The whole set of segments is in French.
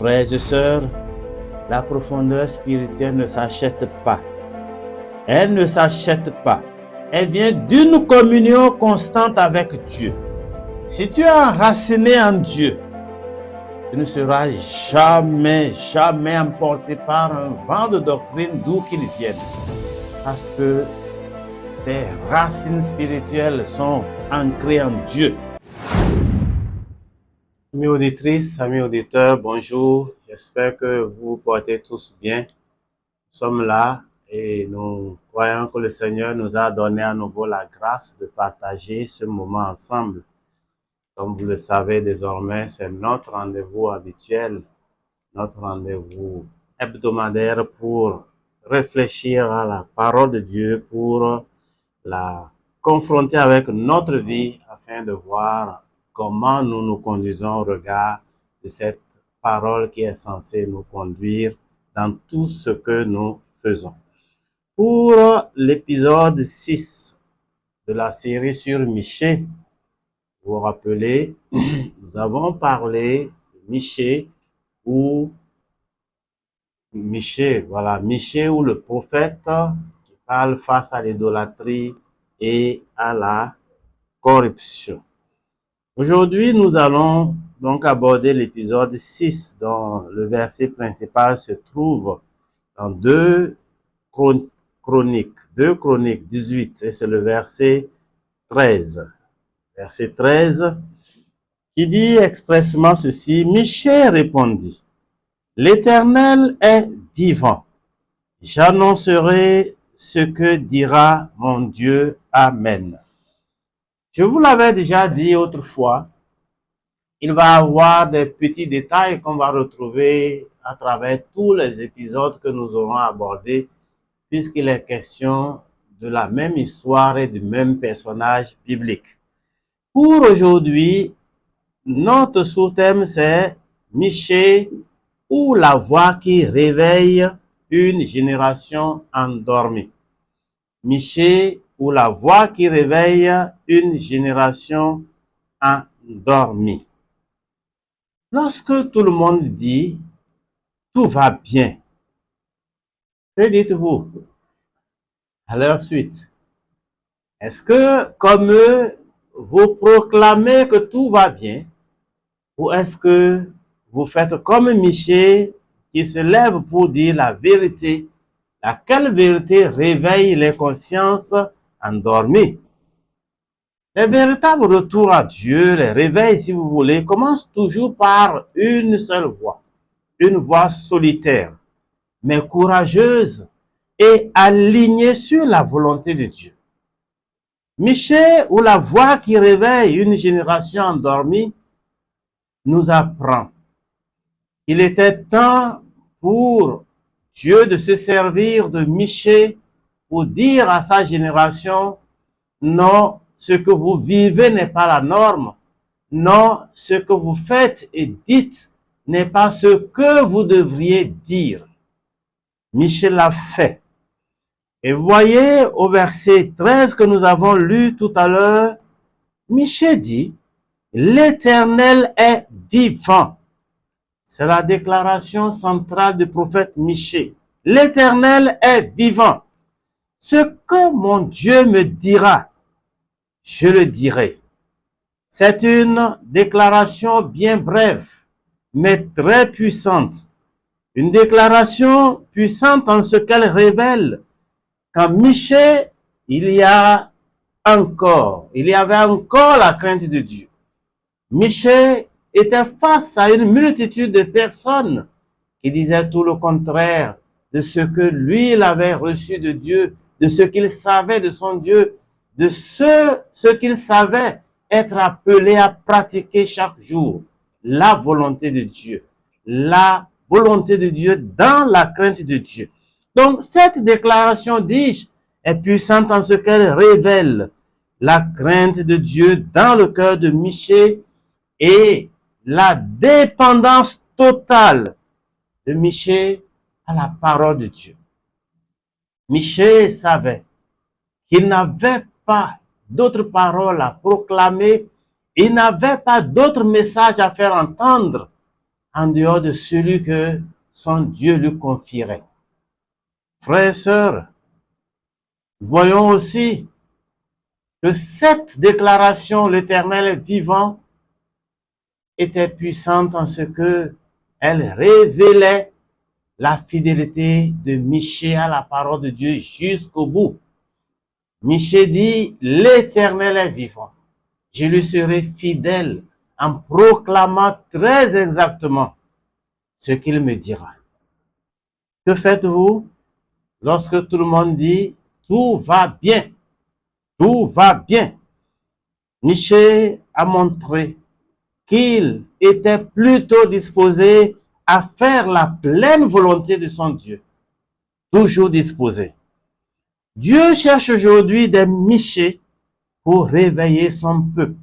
Frères et sœurs, la profondeur spirituelle ne s'achète pas. Elle ne s'achète pas. Elle vient d'une communion constante avec Dieu. Si tu es enraciné en Dieu, tu ne seras jamais emporté par un vent de doctrine d'où qu'il vienne. Parce que tes racines spirituelles sont ancrées en Dieu. Amis auditrices, amis auditeurs, bonjour. J'espère que vous portez tous bien. Nous sommes là et nous croyons que le Seigneur nous a donné à nouveau la grâce de partager ce moment ensemble. Comme vous le savez désormais, c'est notre rendez-vous habituel, notre rendez-vous hebdomadaire pour réfléchir à la parole de Dieu, pour la confronter avec notre vie afin de voir comment nous nous conduisons au regard de cette parole qui est censée nous conduire dans tout ce que nous faisons. Pour l'épisode 6 de la série sur Michée, vous vous rappelez, nous avons parlé de Michée ou Michée ou le prophète qui parle face à l'idolâtrie et à la corruption. Aujourd'hui, nous allons donc aborder l'épisode 6 dont le verset principal se trouve dans 2 Chroniques 18 et c'est le verset 13. Verset 13 qui dit expressément ceci: Michée répondit: L'Éternel est vivant. J'annoncerai ce que dira mon Dieu. Amen. Je vous l'avais déjà dit autrefois, il va y avoir des petits détails qu'on va retrouver à travers tous les épisodes que nous aurons abordés, puisqu'il est question de la même histoire et du même personnage biblique. Pour aujourd'hui, notre sous-thème c'est Michée ou la voix qui réveille une génération endormie. Michée ou la voix qui réveille une génération endormie. Lorsque tout le monde dit tout va bien, que dites-vous à leur suite? Est-ce que, comme eux, vous proclamez que tout va bien, ou est-ce que vous faites comme Michée qui se lève pour dire la vérité, laquelle vérité réveille les consciences endormies? Les véritables retours à Dieu, les réveils si vous voulez, commencent toujours par une seule voix, une voix solitaire, mais courageuse et alignée sur la volonté de Dieu. Michée ou la voix qui réveille une génération endormie nous apprend qu'il était temps pour Dieu de se servir de Michée pour dire à sa génération: non, ce que vous vivez n'est pas la norme. Non, ce que vous faites et dites n'est pas ce que vous devriez dire. Michée l'a fait. Et voyez au verset 13 que nous avons lu tout à l'heure, Michée dit: L'Éternel est vivant. C'est la déclaration centrale du prophète Michée. L'Éternel est vivant. Ce que mon Dieu me dira, je le dirai. C'est une déclaration bien brève, mais très puissante. Une déclaration puissante en ce qu'elle révèle qu'en Michée, il y avait encore la crainte de Dieu. Michée était face à une multitude de personnes qui disaient tout le contraire de ce que lui, il avait reçu de Dieu, de ce qu'il savait de son Dieu, de ce qu'il savait être appelé à pratiquer chaque jour, la volonté de Dieu, la volonté de Dieu dans la crainte de Dieu. Donc, cette déclaration, dis-je, est puissante en ce qu'elle révèle la crainte de Dieu dans le cœur de Michée et la dépendance totale de Michée à la parole de Dieu. Michée savait qu'il n'avait pas d'autres paroles à proclamer, il n'avait pas d'autres messages à faire entendre en dehors de celui que son Dieu lui confierait. Frères et sœurs, voyons aussi que cette déclaration, l'Éternel est vivant, était puissante en ce que elle révélait la fidélité de Michée à la parole de Dieu jusqu'au bout. Michée dit, l'Éternel est vivant. Je lui serai fidèle en proclamant très exactement ce qu'il me dira. Que faites-vous lorsque tout le monde dit, tout va bien, tout va bien? Michée a montré qu'il était plutôt disposé à faire la pleine volonté de son Dieu. Toujours disposé. Dieu cherche aujourd'hui des Michées pour réveiller son peuple.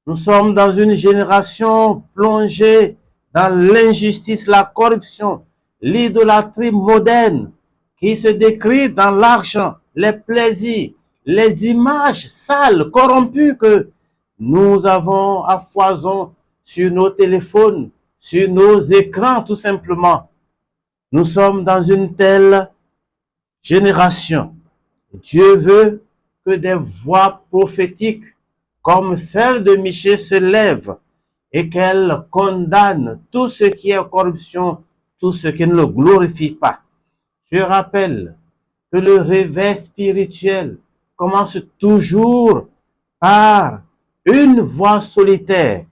Nous sommes dans une génération plongée dans l'injustice, la corruption, l'idolâtrie moderne qui se décrit dans l'argent, les plaisirs, les images sales, corrompues que nous avons à foison sur nos téléphones, sur nos écrans tout simplement. Nous sommes dans une telle génération. Dieu veut que des voix prophétiques comme celle de Michée se lèvent et qu'elle condamne tout ce qui est corruption, tout ce qui ne le glorifie pas. Je rappelle que le réveil spirituel commence toujours par une voix solitaire,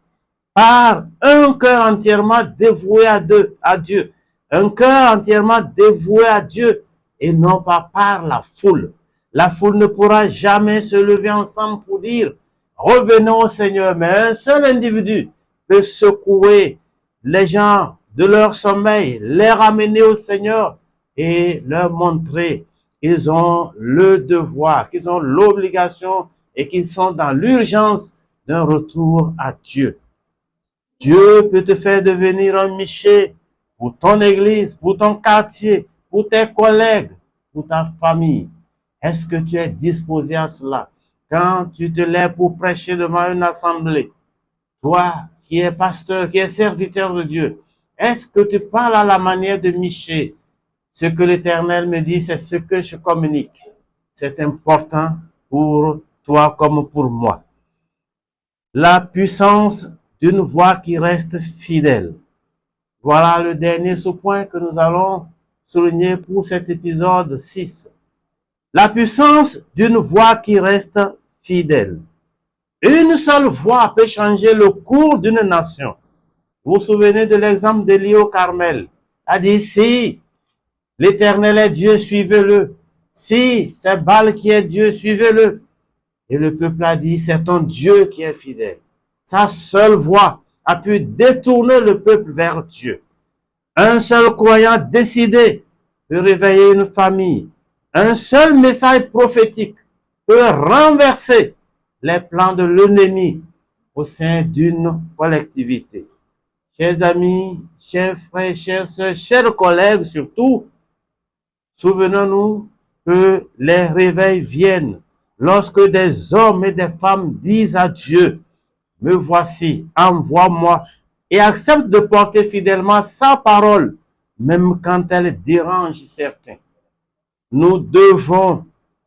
par un cœur entièrement dévoué à Dieu, un cœur entièrement dévoué à Dieu et non pas par la foule. La foule ne pourra jamais se lever ensemble pour dire revenons au Seigneur, mais un seul individu peut secouer les gens de leur sommeil, les ramener au Seigneur et leur montrer qu'ils ont le devoir, qu'ils ont l'obligation et qu'ils sont dans l'urgence d'un retour à Dieu. Dieu peut te faire devenir un Michée pour ton église, pour ton quartier, pour tes collègues, pour ta famille. Est-ce que tu es disposé à cela? Quand tu te lèves pour prêcher devant une assemblée, toi qui es pasteur, qui es serviteur de Dieu, est-ce que tu parles à la manière de Michée? Ce que l'Éternel me dit, c'est ce que je communique. C'est important pour toi comme pour moi. La puissance d'une voix qui reste fidèle. Voilà le dernier sous-point que nous allons souligner pour cet épisode 6. La puissance d'une voix qui reste fidèle. Une seule voix peut changer le cours d'une nation. Vous vous souvenez de l'exemple d'Élie au Carmel. Il a dit, si l'Éternel est Dieu, suivez-le. Si c'est Baal qui est Dieu, suivez-le. Et le peuple a dit, c'est ton Dieu qui est fidèle. Sa seule voix a pu détourner le peuple vers Dieu. Un seul croyant décidé peut réveiller une famille. Un seul message prophétique peut renverser les plans de l'ennemi au sein d'une collectivité. Chers amis, chers frères, chères sœurs, chers collègues surtout, souvenons-nous que les réveils viennent lorsque des hommes et des femmes disent à Dieu, me voici, envoie-moi, et acceptent de porter fidèlement sa parole, même quand elle dérange certains. Nous devons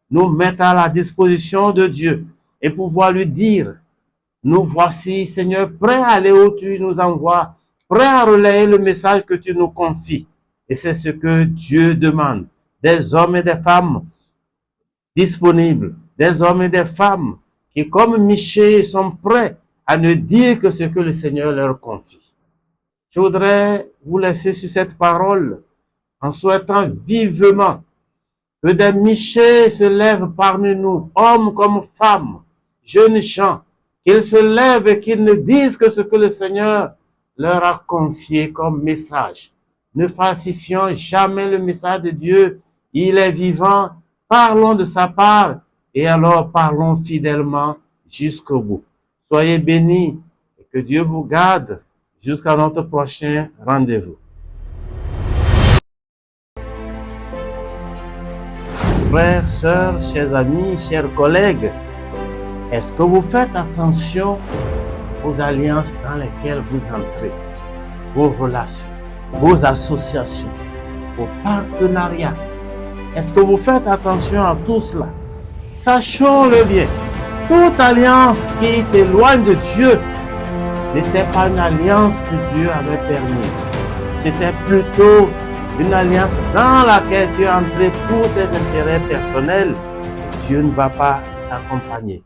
nous mettre à la disposition de Dieu et pouvoir lui dire, nous voici, Seigneur, prêts à aller où tu nous envoies, prêts à relayer le message que tu nous confies. Et c'est ce que Dieu demande, des hommes et des femmes disponibles, des hommes et des femmes qui, comme Michée, sont prêts à ne dire que ce que le Seigneur leur confie. Je voudrais vous laisser sur cette parole en souhaitant vivement que des Michées se lèvent parmi nous, hommes comme femmes, jeunes gens, qu'ils se lèvent et qu'ils ne disent que ce que le Seigneur leur a confié comme message. Ne falsifions jamais le message de Dieu. Il est vivant. Parlons de sa part et alors parlons fidèlement jusqu'au bout. Soyez bénis et que Dieu vous garde jusqu'à notre prochain rendez-vous. Frères, sœurs, chers amis, chers collègues, est-ce que vous faites attention aux alliances dans lesquelles vous entrez? vos relations, vos associations, vos partenariats. Est-ce que vous faites attention à tout cela? Sachons-le bien, toute alliance qui t'éloigne de Dieu n'était pas une alliance que Dieu avait permise. C'était plutôt une alliance dans laquelle tu es entré pour tes intérêts personnels. Dieu ne va pas t'accompagner.